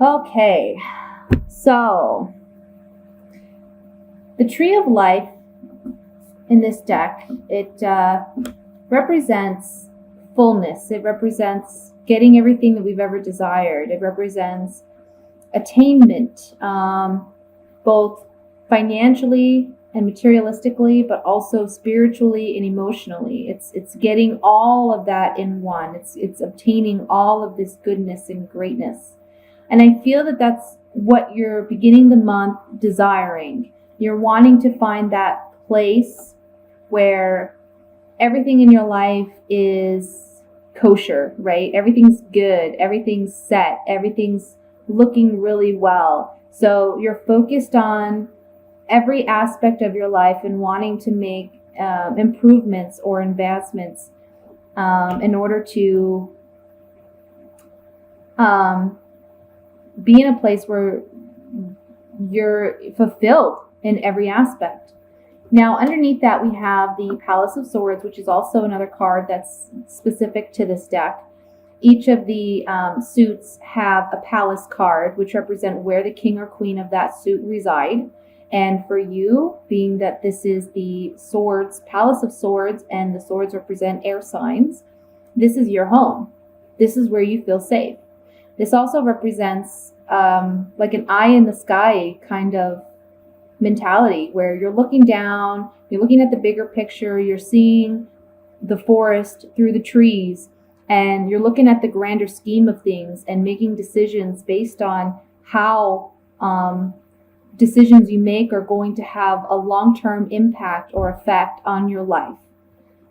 Okay, so the Tree of Life in this deck, it represents fullness. It represents getting everything that we've ever desired. It represents attainment, both financially and materialistically, but also spiritually and emotionally. It's getting all of that in one. It's obtaining all of this goodness and greatness. And I feel that that's what you're beginning the month desiring. You're wanting to find that place where everything in your life is kosher, right? Everything's good, everything's set, everything's looking really well. So you're focused on every aspect of your life and wanting to make improvements or advancements in order to be in a place where you're fulfilled in every aspect. Now, underneath that, we have the Palace of Swords, which is also another card that's specific to this deck. Each of the suits have a palace card, which represent where the king or queen of that suit reside. And for you, being that this is the Swords, Palace of Swords, and the swords represent air signs, this is your home. This is where you feel safe. This also represents like an eye in the sky kind of mentality, where you're looking down, you're looking at the bigger picture, you're seeing the forest through the trees, and you're looking at the grander scheme of things and making decisions based on how decisions you make are going to have a long-term impact or effect on your life.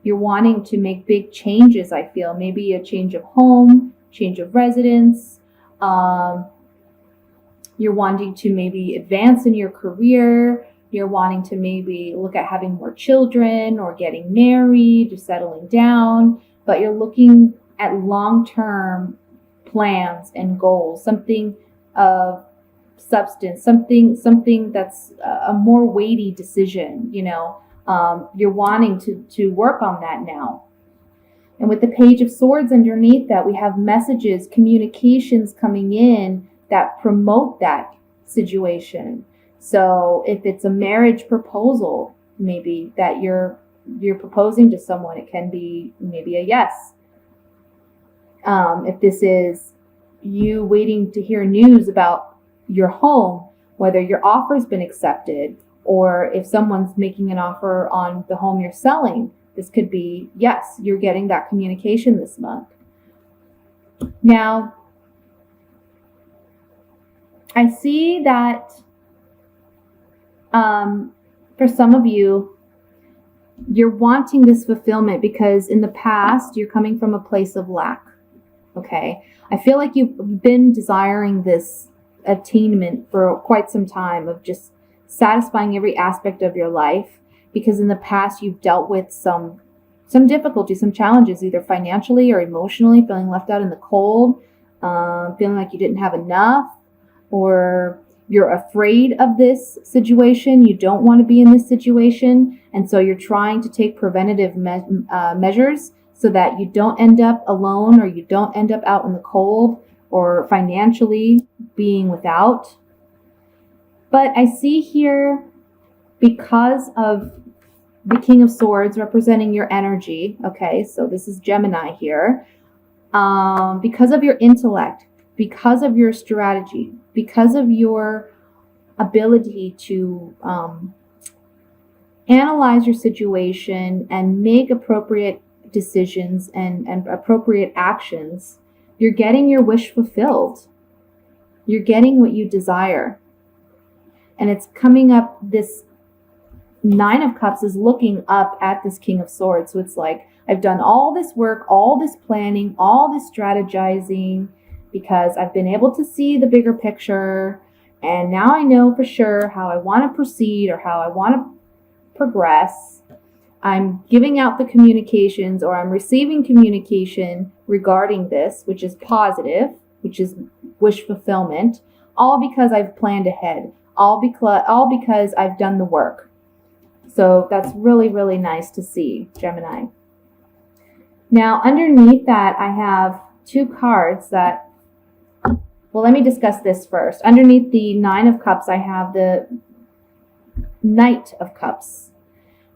You're wanting to make big changes, I feel. Maybe a change of home, change of residence. You're wanting to maybe advance in your career. You're wanting to maybe look at having more children or getting married or settling down. But you're looking at long-term plans and goals, something of substance, something that's a more weighty decision. You're wanting to work on that now. And with the Page of Swords underneath that, we have messages, communications coming in that promote that situation. So if it's a marriage proposal, maybe that you're proposing to someone, it can be maybe a yes. If this is you waiting to hear news about your home, whether your offer's been accepted, or if someone's making an offer on the home you're selling, this could be, yes, you're getting that communication this month. Now, I see that for some of you, you're wanting this fulfillment because in the past, you're coming from a place of lack, okay? I feel like you've been desiring this attainment for quite some time of just satisfying every aspect of your life, because in the past, you've dealt with some difficulties, some challenges, either financially or emotionally, feeling left out in the cold, feeling like you didn't have enough, or you're afraid of this situation. You don't want to be in this situation. And so you're trying to take preventative measures so that you don't end up alone, or you don't end up out in the cold, or financially being without. But I see here, because of the King of Swords representing your energy, okay, so this is Gemini here, because of your intellect, because of your strategy, because of your ability to analyze your situation and make appropriate decisions and appropriate actions, you're getting your wish fulfilled. You're getting what you desire. And it's coming up, this Nine of Cups is looking up at this King of Swords. So it's like, I've done all this work, all this planning, all this strategizing, because I've been able to see the bigger picture, and now I know for sure how I want to proceed or how I want to progress. I'm giving out the communications, or I'm receiving communication regarding this, which is positive, which is wish fulfillment, all because I've planned ahead, all because I've done the work. So that's really, really nice to see, Gemini. Now, underneath that, I have two cards that Well, let me discuss this first. Underneath the Nine of Cups, I have the Knight of Cups.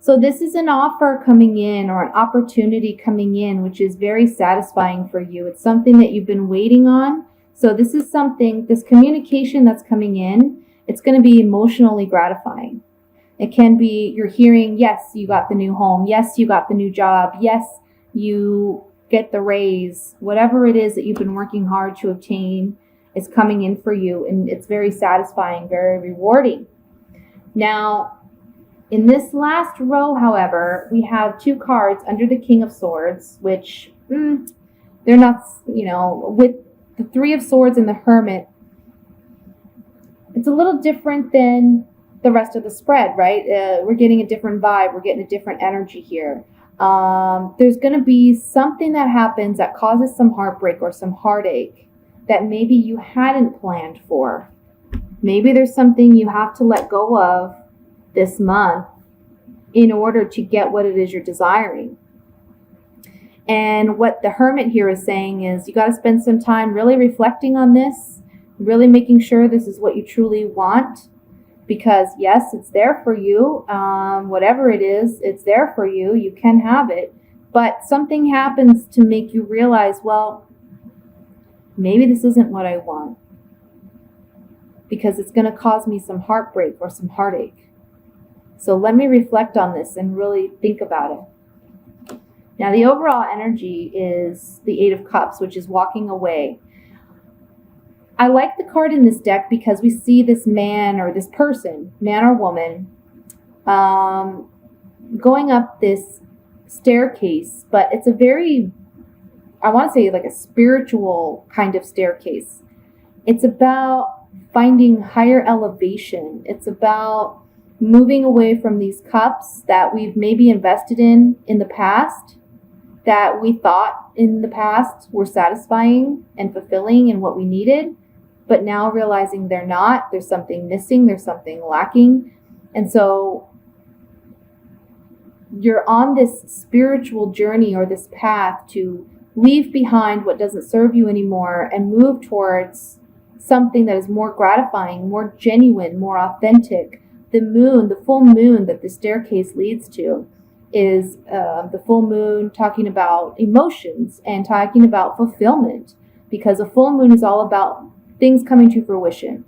So this is an offer coming in, or an opportunity coming in, which is very satisfying for you. It's something that you've been waiting on. So this is something, this communication that's coming in, it's going to be emotionally gratifying. It can be, you're hearing, yes, you got the new home. Yes, you got the new job. Yes, you get the raise. Whatever it is that you've been working hard to obtain is coming in for you. And it's very satisfying, very rewarding. Now, in this last row, however, we have two cards under the King of Swords, which they're not, with the Three of Swords and the Hermit, it's a little different than the rest of the spread, right? We're getting a different vibe. We're getting a different energy here. There's going to be something that happens that causes some heartbreak or some heartache that maybe you hadn't planned for. Maybe there's something you have to let go of this month in order to get what it is you're desiring. And what the Hermit here is saying is you got to spend some time really reflecting on this, really making sure this is what you truly want. Because yes, it's there for you. Whatever it is, it's there for you. You can have it. But something happens to make you realize, well, maybe this isn't what I want. Because it's going to cause me some heartbreak or some heartache. So let me reflect on this and really think about it. Now, the overall energy is the Eight of Cups, which is walking away. I like the card in this deck because we see this man or this person, man or woman, going up this staircase, but it's a very, I want to say like a spiritual kind of staircase. It's about finding higher elevation. It's about moving away from these cups that we've maybe invested in the past, that we thought in the past were satisfying and fulfilling and what we needed, but now realizing they're not. There's something missing, there's something lacking. And so you're on this spiritual journey or this path to leave behind what doesn't serve you anymore and move towards something that is more gratifying, more genuine, more authentic. The moon, the full moon that the staircase leads to is the full moon talking about emotions and talking about fulfillment, because a full moon is all about things coming to fruition.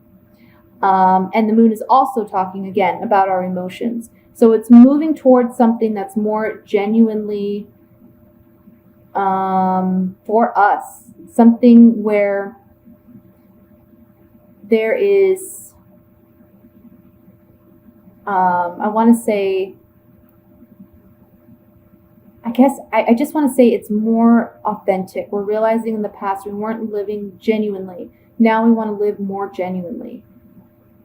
And the moon is also talking again about our emotions. So it's moving towards something that's more genuinely for us, something where there is, I want to say, I just want to say it's more authentic. We're realizing in the past we weren't living genuinely. Now we want to live more genuinely.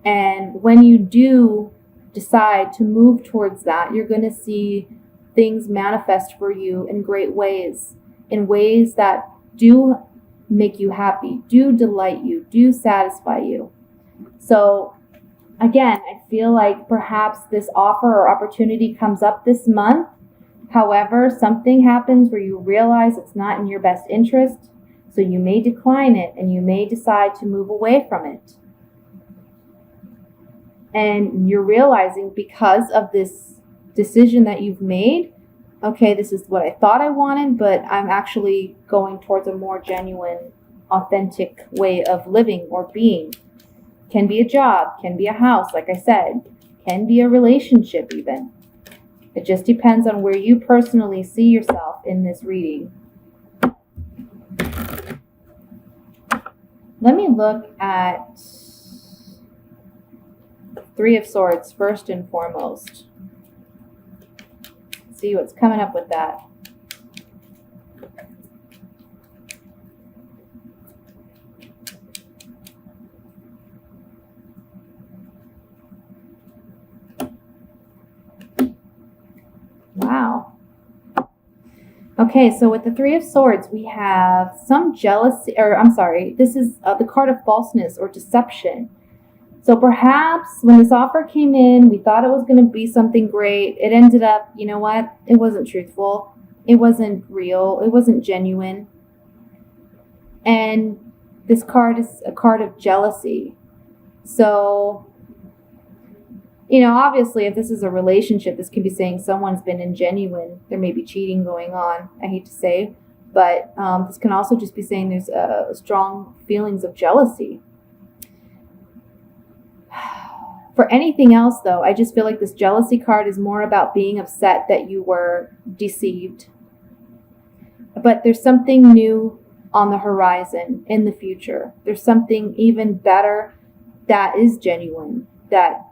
And when you do decide to move towards that, you're going to see things manifest for you in great ways, in ways that do make you happy, do delight you, do satisfy you. So again, I feel like perhaps this offer or opportunity comes up this month. However, something happens where you realize it's not in your best interest, so you may decline it and you may decide to move away from it. And you're realizing because of this decision that you've made, okay, this is what I thought I wanted, but I'm actually going towards a more genuine, authentic way of living or being. Can be a job, can be a house, like I said, can be a relationship even. It just depends on where you personally see yourself in this reading. Let me look at Three of Swords first and foremost. See what's coming up with that. Wow. Okay, so with the Three of Swords, we have some jealousy, or I'm sorry, this is the card of falseness or deception. So perhaps when this offer came in, we thought it was going to be something great. It ended up, you know what? It wasn't truthful. It wasn't real. It wasn't genuine. And this card is a card of jealousy. So, obviously, if this is a relationship, this can be saying someone's been ingenuine. There may be cheating going on, I hate to say. But this can also just be saying there's strong feelings of jealousy. For anything else, though, I just feel like this jealousy card is more about being upset that you were deceived. But there's something new on the horizon in the future. There's something even better that is genuine, that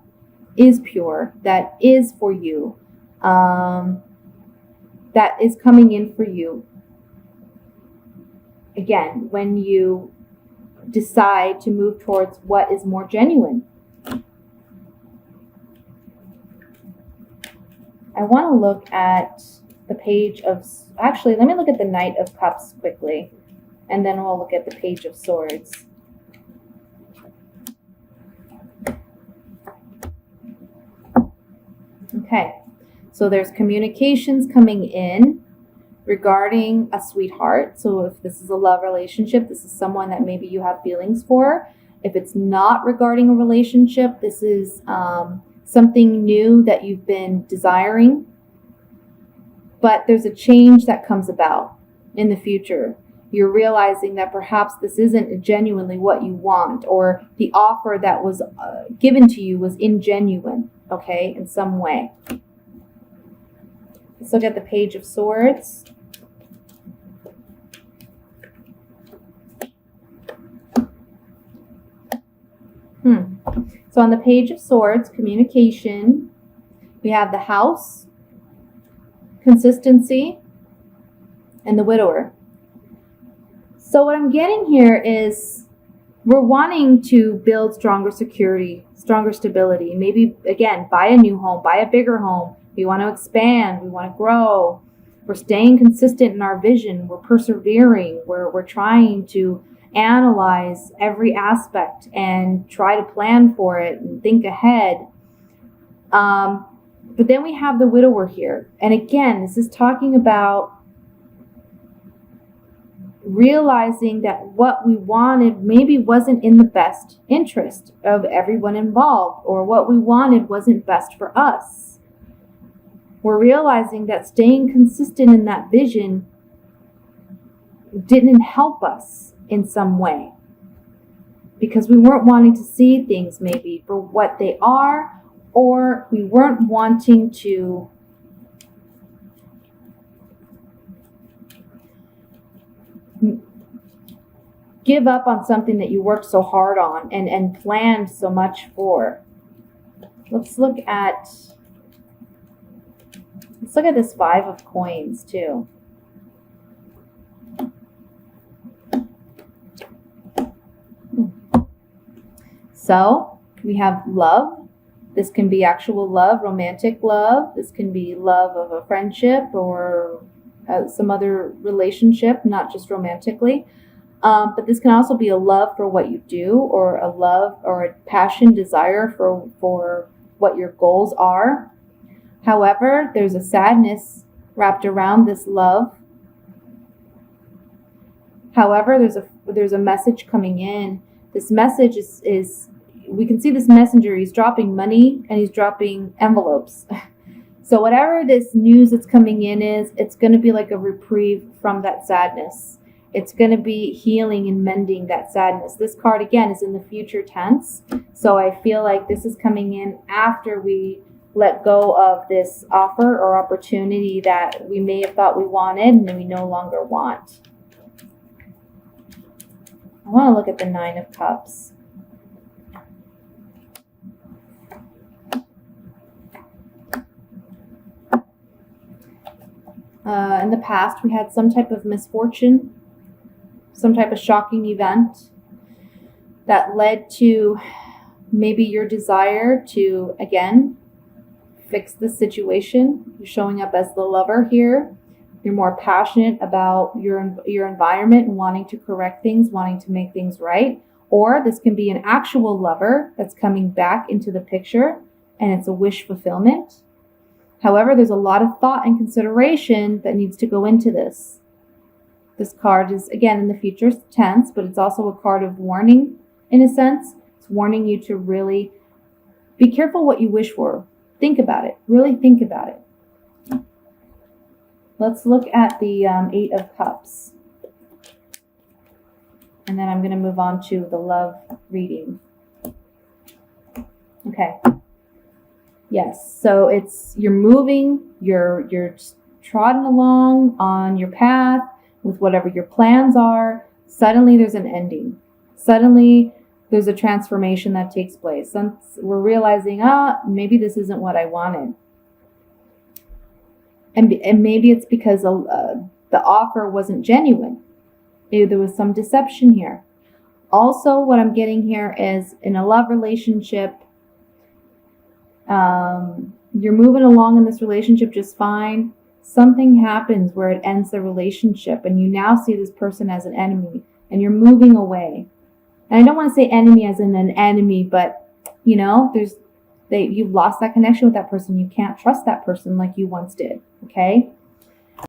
is pure, that is for you, that is coming in for you. Again, when you decide to move towards what is more genuine. I want to look at the page of, actually, let me look at the Knight of Cups quickly, and then we'll look at the Page of Swords. Okay, so there's communications coming in regarding a sweetheart. So if this is a love relationship, this is someone that maybe you have feelings for. If it's not regarding a relationship, this is something new that you've been desiring. But there's a change that comes about in the future. You're realizing that perhaps this isn't genuinely what you want, or the offer that was given to you was ingenuine, okay, in some way. Let's look at the Page of Swords. So on the Page of Swords, communication, we have the House, consistency, and the Widower. So what I'm getting here is we're wanting to build stronger security, stronger stability. Maybe, again, buy a new home, buy a bigger home. We want to expand. We want to grow. We're staying consistent in our vision. We're persevering. We're trying to analyze every aspect and try to plan for it and think ahead. But then we have the Widower here. And again, this is talking about realizing that what we wanted maybe wasn't in the best interest of everyone involved, or what we wanted wasn't best for us. We're realizing that staying consistent in that vision didn't help us in some way, because we weren't wanting to see things maybe for what they are, or we weren't wanting to give up on something that you worked so hard on and planned so much for. Let's look at this Five of Coins too. So we have love. This can be actual love, romantic love. This can be love of a friendship or some other relationship, not just romantically. But this can also be a love for what you do, or a love or a passion, desire for what your goals are. However, there's a sadness wrapped around this love. However, there's a message coming in. This message is we can see this messenger, he's dropping money and he's dropping envelopes. So whatever this news that's coming in is, it's going to be like a reprieve from that sadness. It's going to be healing and mending that sadness. This card, again, is in the future tense. So I feel like this is coming in after we let go of this offer or opportunity that we may have thought we wanted and we no longer want. I want to look at the Nine of Cups. In the past, we had some type of misfortune, some type of shocking event that led to maybe your desire to, again, fix the situation. You're showing up as the lover here. You're more passionate about your environment and wanting to correct things, wanting to make things right. Or this can be an actual lover that's coming back into the picture and it's a wish fulfillment. However, there's a lot of thought and consideration that needs to go into this. This card is, again, in the future tense, but it's also a card of warning in a sense. It's warning you to really be careful what you wish for. Think about it. Really think about it. Let's look at the 8 of Cups. And then I'm going to move on to the love reading. Okay. Yes. So it's, you're moving, you're trotting along on your path with whatever your plans are. Suddenly there's an ending. Suddenly there's a transformation that takes place. We're realizing, maybe this isn't what I wanted. And maybe it's because the offer wasn't genuine. Maybe there was some deception here. Also, what I'm getting here is in a love relationship, you're moving along in this relationship just fine. Something happens where it ends the relationship and you now see this person as an enemy and you're moving away. And I don't want to say enemy as in an enemy, but you know, you've lost that connection with that person. You can't trust that person like you once did. Okay.